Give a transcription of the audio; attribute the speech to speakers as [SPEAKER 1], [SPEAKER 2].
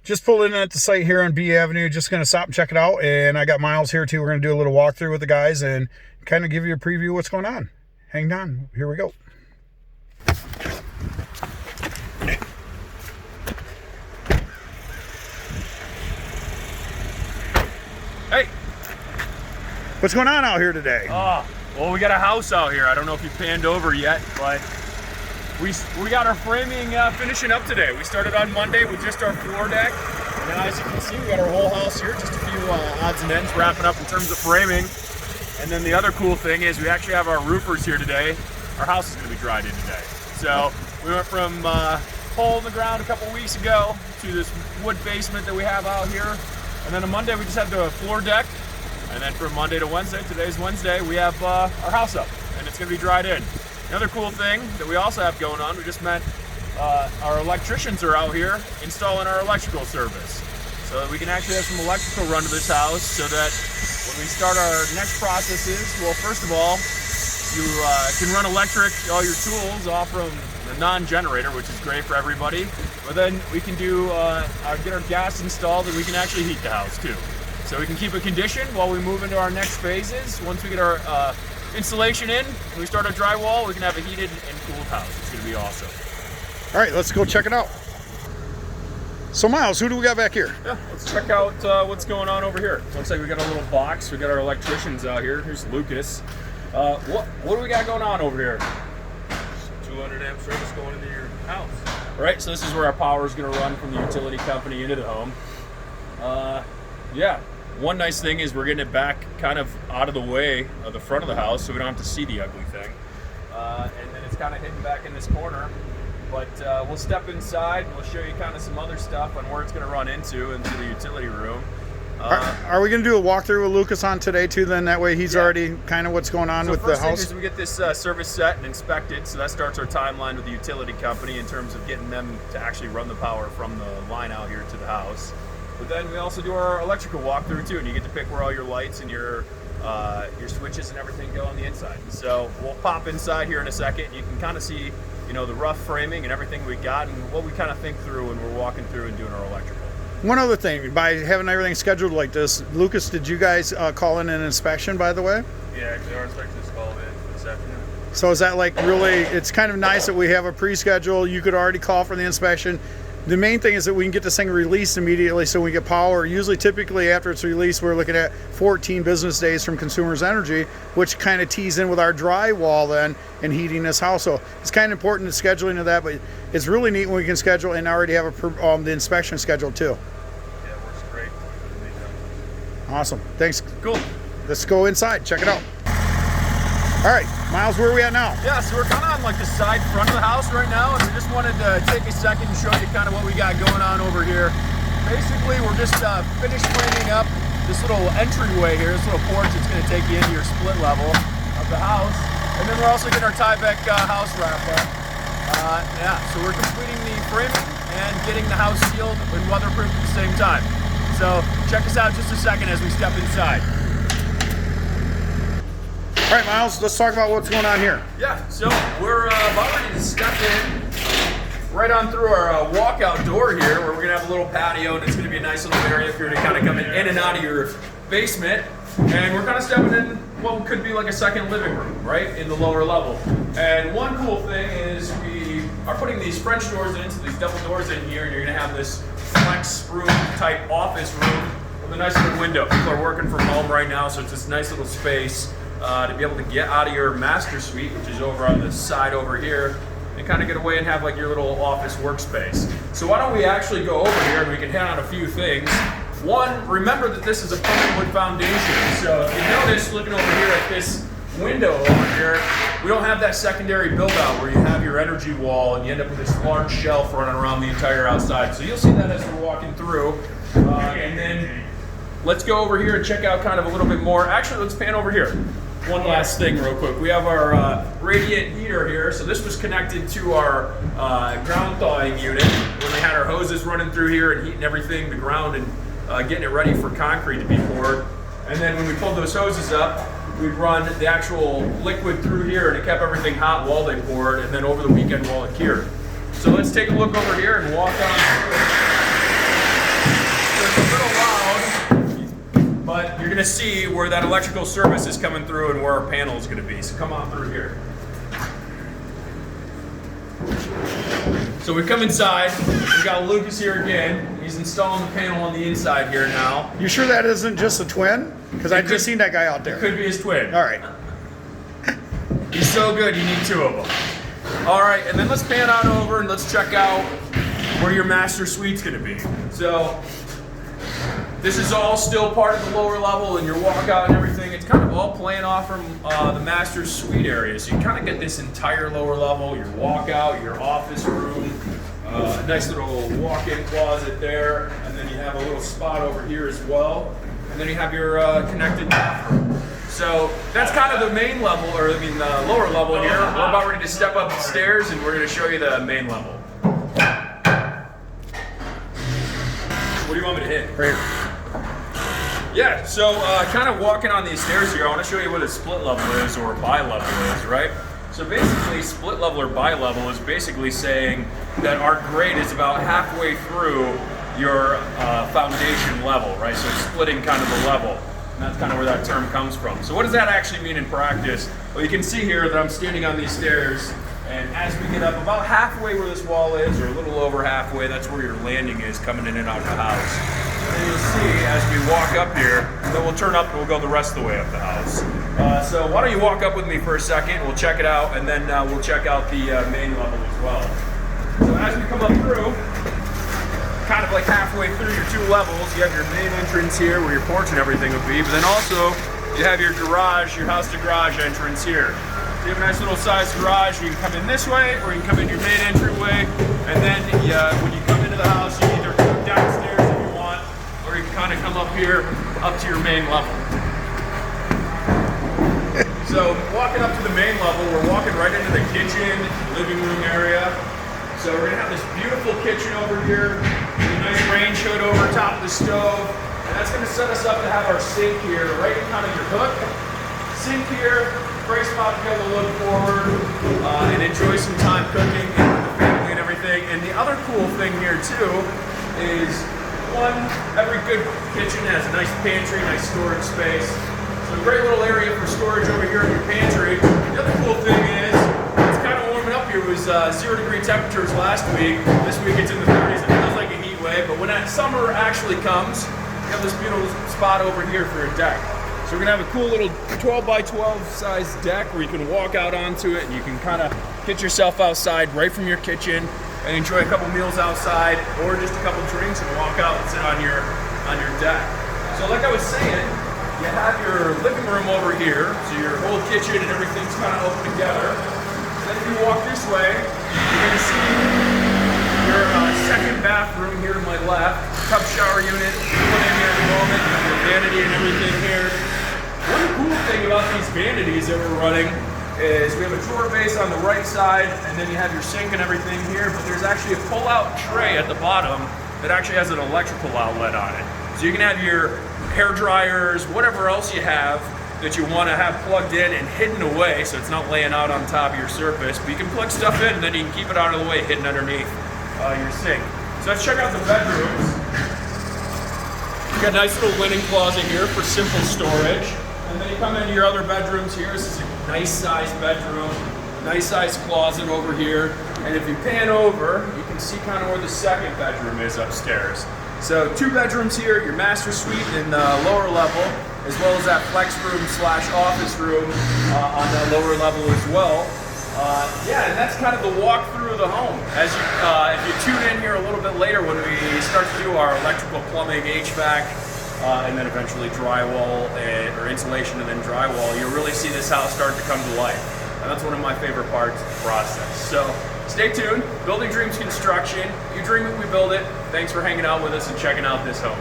[SPEAKER 1] Just pulled in at the site here on B Avenue. Just going to stop and check it out. And I got Miles here too. We're going to do a little walkthrough with the guys and kind of give you a preview of what's going on. Hang on. Here we go.
[SPEAKER 2] Hey.
[SPEAKER 1] What's going on out here today?
[SPEAKER 2] Well, we got a house out here. I don't know if you panned over yet, but we got our framing finishing up today. We started on Monday with just our floor deck. And now, as you can see, we got our whole house here, just a few odds and ends wrapping up in terms of framing. And then the other cool thing is we actually have our roofers here today. Our house is going to be dried in today. So we went from hole in the ground a couple weeks ago to this wood basement that we have out here. And then on Monday, we just had the floor deck. And then from Monday to Wednesday, today's Wednesday, we have our house up, and it's going to be dried in. Another cool thing that we also have going on, we just met our electricians are out here installing our electrical service. So that we can actually have some electrical run to this house so that when we start our next processes, well, first of all, you can run electric, all your tools off from the non-generator, which is great for everybody. But then we can do get our gas installed, and we can actually heat the house too. So we can keep it conditioned while we move into our next phases. Once we get our installation in, and we start our drywall, we can have a heated and cooled house. It's going to be awesome.
[SPEAKER 1] All right, let's go check it out. So Miles, who do we got back here?
[SPEAKER 2] Yeah, let's check out what's going on over here. Looks like we got a little box. We got our electricians out here. Here's Lucas. What do we got going on over here?
[SPEAKER 3] 200 amp service going into your house.
[SPEAKER 2] Right, so this is where our power is going to run from the utility company into the home. Yeah. One nice thing is we're getting it back kind of out of the way of the front of the house so we don't have to see the ugly thing. And then it's kind of hidden back in this corner. But we'll step inside and we'll show you kind of some other stuff on where it's going to run into the utility room.
[SPEAKER 1] Are we going to do a walkthrough with Lucas on today too then? That way he's already kind of what's going on with the house?
[SPEAKER 2] So first thing is we get this service set and inspected. So that starts our timeline with the utility company in terms of getting them to actually run the power from the line out here to the house. But then we also do our electrical walkthrough too, and you get to pick where all your lights and your switches and everything go on the inside. So we'll pop inside here in a second, and you can kind of see, the rough framing and everything we got, and what we kind of think through when we're walking through and doing our electrical.
[SPEAKER 1] One other thing, by having everything scheduled like this, Lucas, did you guys call in an inspection, by the way?
[SPEAKER 3] Yeah, actually our inspectors called in this afternoon.
[SPEAKER 1] So is that like really? It's kind of nice that we have a pre-schedule. You could already call for the inspection. The main thing is that we can get this thing released immediately so we get power. Usually, typically, after it's released, we're looking at 14 business days from Consumers Energy, which kind of tees in with our drywall then and heating this house. So it's kind of important the scheduling of that, but it's really neat when we can schedule and already have the inspection scheduled too.
[SPEAKER 3] Yeah, it works great.
[SPEAKER 1] Awesome. Thanks.
[SPEAKER 2] Cool.
[SPEAKER 1] Let's go inside. Check it out. All right, Miles, where are we at now?
[SPEAKER 2] Yeah, so we're kind of on like the side front of the house right now, and we just wanted to take a second and show you kind of what we got going on over here. Basically, we're just finished framing up this little entryway here, this little porch that's going to take you into your split level of the house. And then we're also getting our Tyvek house wrap up. Yeah, so we're completing the framing and getting the house sealed and weatherproof at the same time. So check us out just a second as we step inside.
[SPEAKER 1] All right, Miles, let's talk about what's going on here.
[SPEAKER 2] Yeah, so we're about ready to step in right on through our walkout door here, where we're going to have a little patio, and it's going to be a nice little area for you to kind of come in and out of your basement. And we're kind of stepping in what could be like a second living room, right, in the lower level. And one cool thing is we are putting these French doors in, so these double doors in here, and you're going to have this flex room type office room with a nice little window. People are working from home right now, so it's this nice little space to be able to get out of your master suite, which is over on the side over here, and kind of get away and have like your little office workspace. So why don't we actually go over here and we can hit on a few things. One, remember that this is a permanent wood foundation. So if you notice, looking over here at this window over here, we don't have that secondary build out where you have your energy wall and you end up with this large shelf running around the entire outside. So you'll see that as we're walking through. And then let's go over here and check out kind of a little bit more. Actually, let's pan over here. One last thing real quick. We have our radiant heater here. So this was connected to our ground thawing unit when we had our hoses running through here and heating everything, the ground, and getting it ready for concrete to be poured. And then when we pulled those hoses up, we'd run the actual liquid through here, and it kept everything hot while they poured, and then over the weekend while it cured. So let's take a look over here and walk on through. gonna see where that electrical service is coming through and where our panel is gonna be. So come on through here. So we come inside, we got Lucas here again. He's installing the panel on the inside here now.
[SPEAKER 1] You sure that isn't just a twin? Because I just seen that guy out there.
[SPEAKER 2] Could be his twin.
[SPEAKER 1] All right.
[SPEAKER 2] He's so good, you need two of them. All right, and then let's pan on over and let's check out where your master suite's gonna be. So, this is all still part of the lower level and your walkout and everything. It's kind of all playing off from the master suite area. So you kind of get this entire lower level, your walkout, your office room, a nice little walk-in closet there, and then you have a little spot over here as well. And then you have your connected bathroom. So that's kind of the main level, or I mean the lower level here. We're about ready to step up the stairs and we're gonna show you the main level. What do you want me to hit?
[SPEAKER 1] Right here.
[SPEAKER 2] Yeah, so kind of walking on these stairs here, I want to show you what a split level is or a bi-level is, right? So basically, split level or bi-level is basically saying that our grade is about halfway through your foundation level, right? So it's splitting kind of the level, and that's kind of where that term comes from. So what does that actually mean in practice? Well, you can see here that I'm standing on these stairs, and as we get up about halfway where this wall is, or a little over halfway, that's where your landing is coming in and out of the house. And you'll see as we walk up here, then we'll turn up and we'll go the rest of the way up the house. So why don't you walk up with me for a second, we'll check it out, and then we'll check out the main level as well. So as we come up through, kind of like halfway through your two levels, you have your main entrance here where your porch and everything would be, but then also you have your garage, your house to garage entrance here. So you have a nice little sized garage, you can come in this way, or you can come in your main entryway, and then when you come into the house, you either come downstairs if you want, or you can kind of come up here, up to your main level. So walking up to the main level, we're walking right into the kitchen, living room area. So we're gonna have this beautiful kitchen over here, with a nice range hood over top of the stove, and that's gonna set us up to have our sink here, right in kind of your hook. Sink here, great spot to be able to look forward and enjoy some time cooking with the family and everything. And the other cool thing here too is, one, every good kitchen has a nice pantry, nice storage space. So a great little area for storage over here in your pantry. The other cool thing is, it's kind of warming up here. It was 0-degree temperatures last week. This week it's in the 30s. It feels like a heat wave, but when that summer actually comes, you have this beautiful spot over here for a deck. So we're gonna have a cool little 12 by 12 size deck where you can walk out onto it and you can kind of get yourself outside right from your kitchen and enjoy a couple meals outside or just a couple drinks and walk out and sit on your deck. So like I was saying, you have your living room over here, so your whole kitchen and everything's kind of open together. Then if you walk this way, you're gonna see your second bathroom here to my left, tub shower unit, put in here at the moment, you have your vanity and everything here. One cool thing about these vanities that we're running is we have a drawer base on the right side, and then you have your sink and everything here, but there's actually a pull-out tray at the bottom that actually has an electrical outlet on it. So you can have your hair dryers, whatever else you have that you want to have plugged in and hidden away so it's not laying out on top of your surface, but you can plug stuff in and then you can keep it out of the way hidden underneath your sink. So let's check out the bedrooms. You got a nice little linen closet here for simple storage. And then you come into your other bedrooms here. This is a nice sized bedroom, nice sized closet over here. And if you pan over, you can see kind of where the second bedroom is upstairs. So 2 bedrooms here, your master suite in the lower level, as well as that flex room / office room on the lower level as well. Yeah, and that's kind of the walk through the home. As you, if you tune in here a little bit later when we start to do our electrical, plumbing, HVAC, and then eventually drywall or insulation and then drywall, you'll really see this house start to come to life. And that's one of my favorite parts of the process. So stay tuned. Building Dreams Construction. You dream it, we build it. Thanks for hanging out with us and checking out this home.